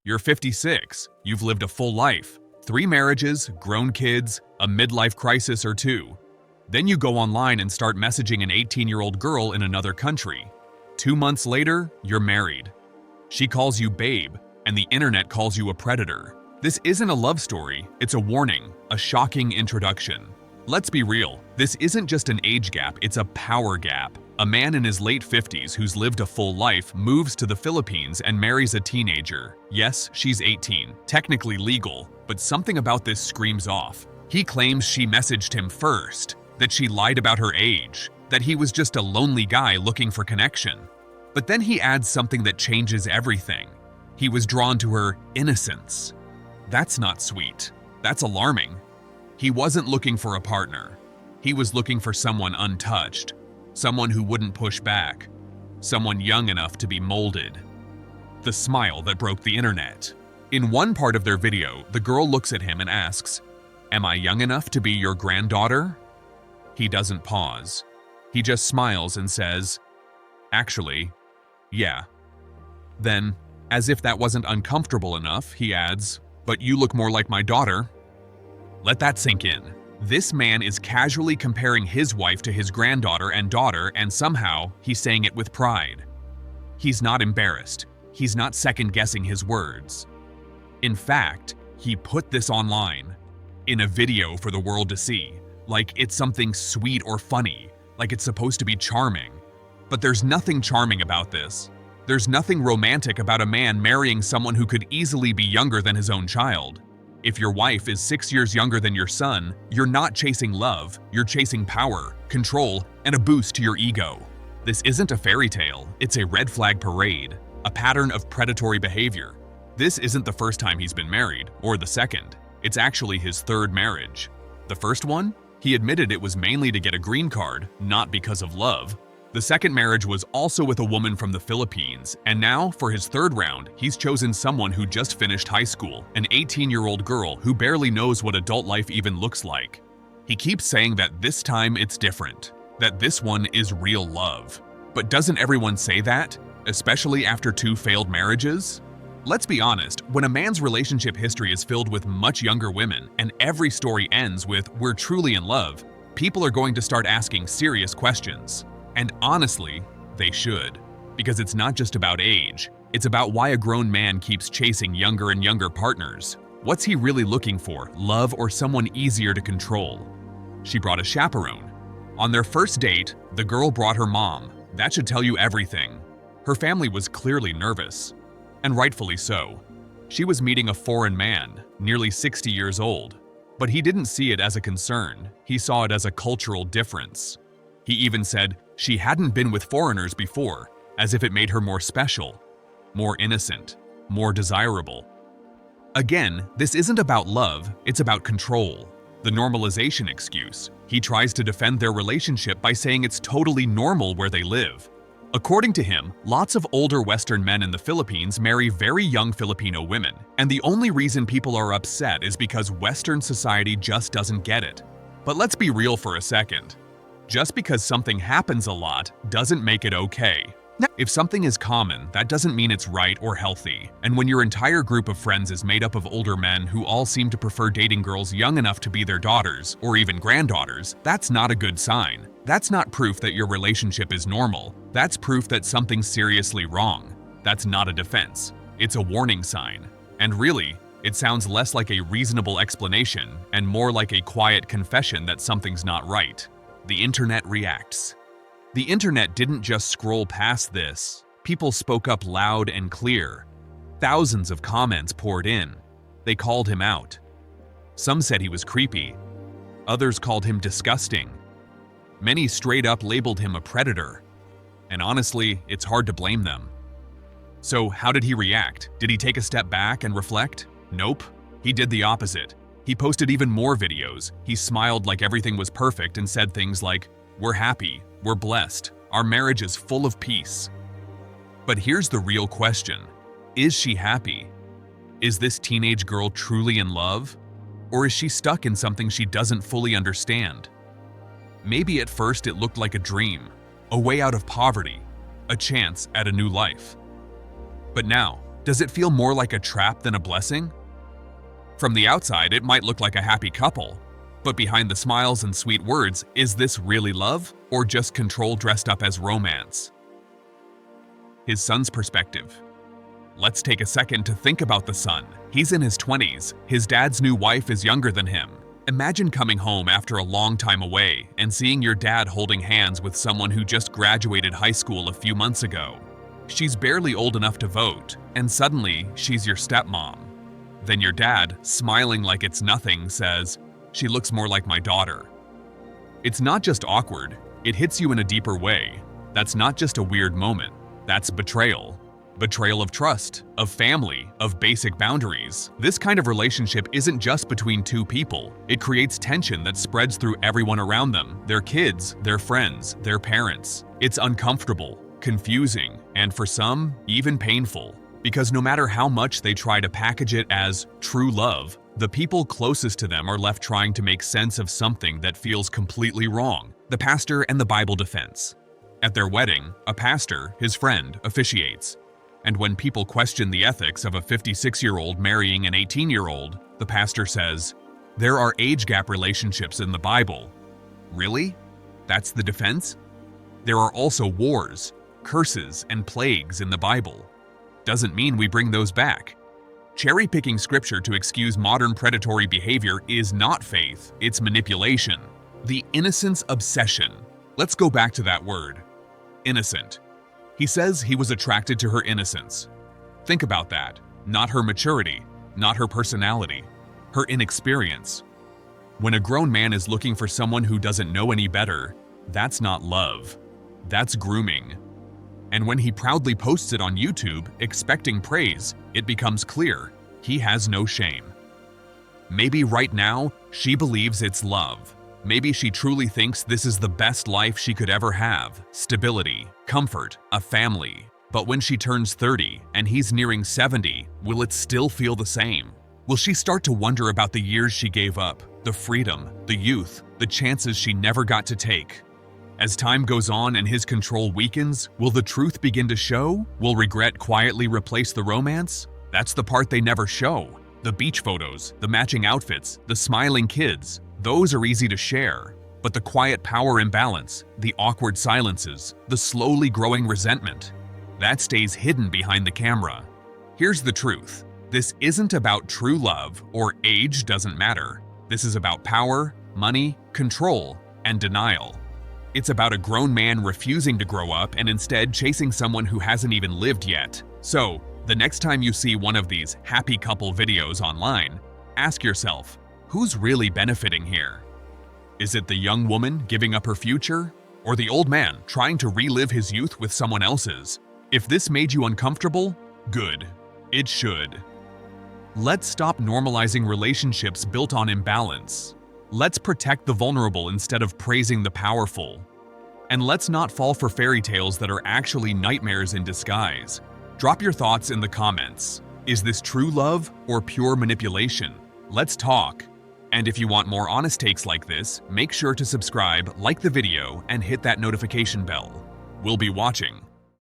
You're 56, you've lived a full life, 3 marriages, grown kids, a midlife crisis or 2. Then you go online and start messaging an 18-year-old girl in another country. 2 months later, you're married. She calls you babe, and the internet calls you a predator. This isn't a love story, it's a warning, a shocking introduction. Let's be real, this isn't just an age gap, it's a power gap. A man in his late 50s who's lived a full life moves to the Philippines and marries a teenager. Yes, she's 18, technically legal, but something about this screams off. He claims she messaged him first, that she lied about her age, that he was just a lonely guy looking for connection. But then he adds something that changes everything. He was drawn to her innocence. That's not sweet. That's alarming. He wasn't looking for a partner. He was looking for someone untouched, someone who wouldn't push back, someone young enough to be molded. The smile that broke the internet. In one part of their video, the girl looks at him and asks, "Am I young enough to be your granddaughter?" He doesn't pause. He just smiles and says, "Actually, yeah." Then, as if that wasn't uncomfortable enough, he adds, "But you look more like my daughter." Let that sink in. This man is casually comparing his wife to his granddaughter and daughter, and somehow he's saying it with pride. He's not embarrassed. He's not second-guessing his words. In fact, he put this online, in a video for the world to see, like it's something sweet or funny, like it's supposed to be charming. But there's nothing charming about this. There's nothing romantic about a man marrying someone who could easily be younger than his own child. If your wife is 6 years younger than your son, you're not chasing love, you're chasing power, control, and a boost to your ego. This isn't a fairy tale, it's a red flag parade, a pattern of predatory behavior. This isn't the first time he's been married, or the second. It's actually his 3rd marriage. The first one? He admitted it was mainly to get a green card, not because of love. The second marriage was also with a woman from the Philippines, and now, for his 3rd round, he's chosen someone who just finished high school, an 18-year-old girl who barely knows what adult life even looks like. He keeps saying that this time it's different, that this one is real love. But doesn't everyone say that, especially after 2 failed marriages? Let's be honest, when a man's relationship history is filled with much younger women, and every story ends with "we're truly in love," people are going to start asking serious questions. And honestly, they should. Because it's not just about age, it's about why a grown man keeps chasing younger and younger partners. What's he really looking for, love or someone easier to control? She brought a chaperone. On their first date, the girl brought her mom. That should tell you everything. Her family was clearly nervous. And rightfully so. She was meeting a foreign man, nearly 60 years old. But he didn't see it as a concern, he saw it as a cultural difference. He even said she hadn't been with foreigners before, as if it made her more special, more innocent, more desirable. Again, this isn't about love, it's about control. The normalization excuse. He tries to defend their relationship by saying it's totally normal where they live. According to him, lots of older Western men in the Philippines marry very young Filipino women, and the only reason people are upset is because Western society just doesn't get it. But let's be real for a second. Just because something happens a lot doesn't make it okay. If something is common, that doesn't mean it's right or healthy. And when your entire group of friends is made up of older men who all seem to prefer dating girls young enough to be their daughters, or even granddaughters, that's not a good sign. That's not proof that your relationship is normal. That's proof that something's seriously wrong. That's not a defense. It's a warning sign. And really, it sounds less like a reasonable explanation and more like a quiet confession that something's not right. The internet reacts. The internet didn't just scroll past this. People spoke up loud and clear. Thousands of comments poured in. They called him out. Some said he was creepy. Others called him disgusting. Many straight up labeled him a predator. And honestly, it's hard to blame them. So how did he react? Did he take a step back and reflect? Nope. He did the opposite. He posted even more videos. He smiled like everything was perfect and said things like, "We're happy, we're blessed, our marriage is full of peace." But here's the real question. Is she happy? Is this teenage girl truly in love? Or is she stuck in something she doesn't fully understand? Maybe at first it looked like a dream, a way out of poverty, a chance at a new life. But now, Does it feel more like a trap than a blessing? From the outside, it might look like a happy couple, but behind the smiles and sweet words, is this really love or just control dressed up as romance? His son's perspective. Let's take a second to think about the son. He's in his 20s. His dad's new wife is younger than him. Imagine coming home after a long time away and seeing your dad holding hands with someone who just graduated high school a few months ago. She's barely old enough to vote, and suddenly she's your stepmom. Then your dad, smiling like it's nothing, says, "She looks more like my daughter." It's not just awkward, it hits you in a deeper way. That's not just a weird moment, that's betrayal. Betrayal of trust, of family, of basic boundaries. This kind of relationship isn't just between two people. It creates tension that spreads through everyone around them, their kids, their friends, their parents. It's uncomfortable, confusing, and for some, even painful. Because no matter how much they try to package it as true love, the people closest to them are left trying to make sense of something that feels completely wrong. The pastor and the Bible defense. At their wedding, a pastor, his friend, officiates. And when people question the ethics of a 56-year-old marrying an 18-year-old, the pastor says, "There are age gap relationships in the Bible." Really? That's the defense? There are also wars, curses, and plagues in the Bible. Doesn't mean we bring those back. Cherry-picking scripture to excuse modern predatory behavior is not faith, it's manipulation. The innocence obsession. Let's go back to that word. Innocent. He says he was attracted to her innocence. Think about that. Not her maturity, not her personality, her inexperience. When a grown man is looking for someone who doesn't know any better, that's not love. That's grooming. And when he proudly posts it on YouTube, expecting praise, it becomes clear he has no shame. Maybe right now, she believes it's love. Maybe she truly thinks this is the best life she could ever have. Stability, comfort, a family. But when she turns 30 and he's nearing 70, will it still feel the same? Will she start to wonder about the years she gave up, the freedom, the youth, the chances she never got to take? As time goes on and his control weakens, will the truth begin to show? Will regret quietly replace the romance? That's the part they never show. The beach photos, the matching outfits, the smiling kids, those are easy to share. But the quiet power imbalance, the awkward silences, the slowly growing resentment, that stays hidden behind the camera. Here's the truth. This isn't about true love or age doesn't matter. This is about power, money, control, and denial. It's about a grown man refusing to grow up and instead chasing someone who hasn't even lived yet. So, the next time you see one of these happy couple videos online, ask yourself, who's really benefiting here? Is it the young woman giving up her future? Or the old man trying to relive his youth with someone else's? If this made you uncomfortable, good. It should. Let's stop normalizing relationships built on imbalance. Let's protect the vulnerable instead of praising the powerful. And let's not fall for fairy tales that are actually nightmares in disguise. Drop your thoughts in the comments. Is this true love or pure manipulation? Let's talk. And if you want more honest takes like this, make sure to subscribe, like the video, and hit that notification bell. We'll be watching.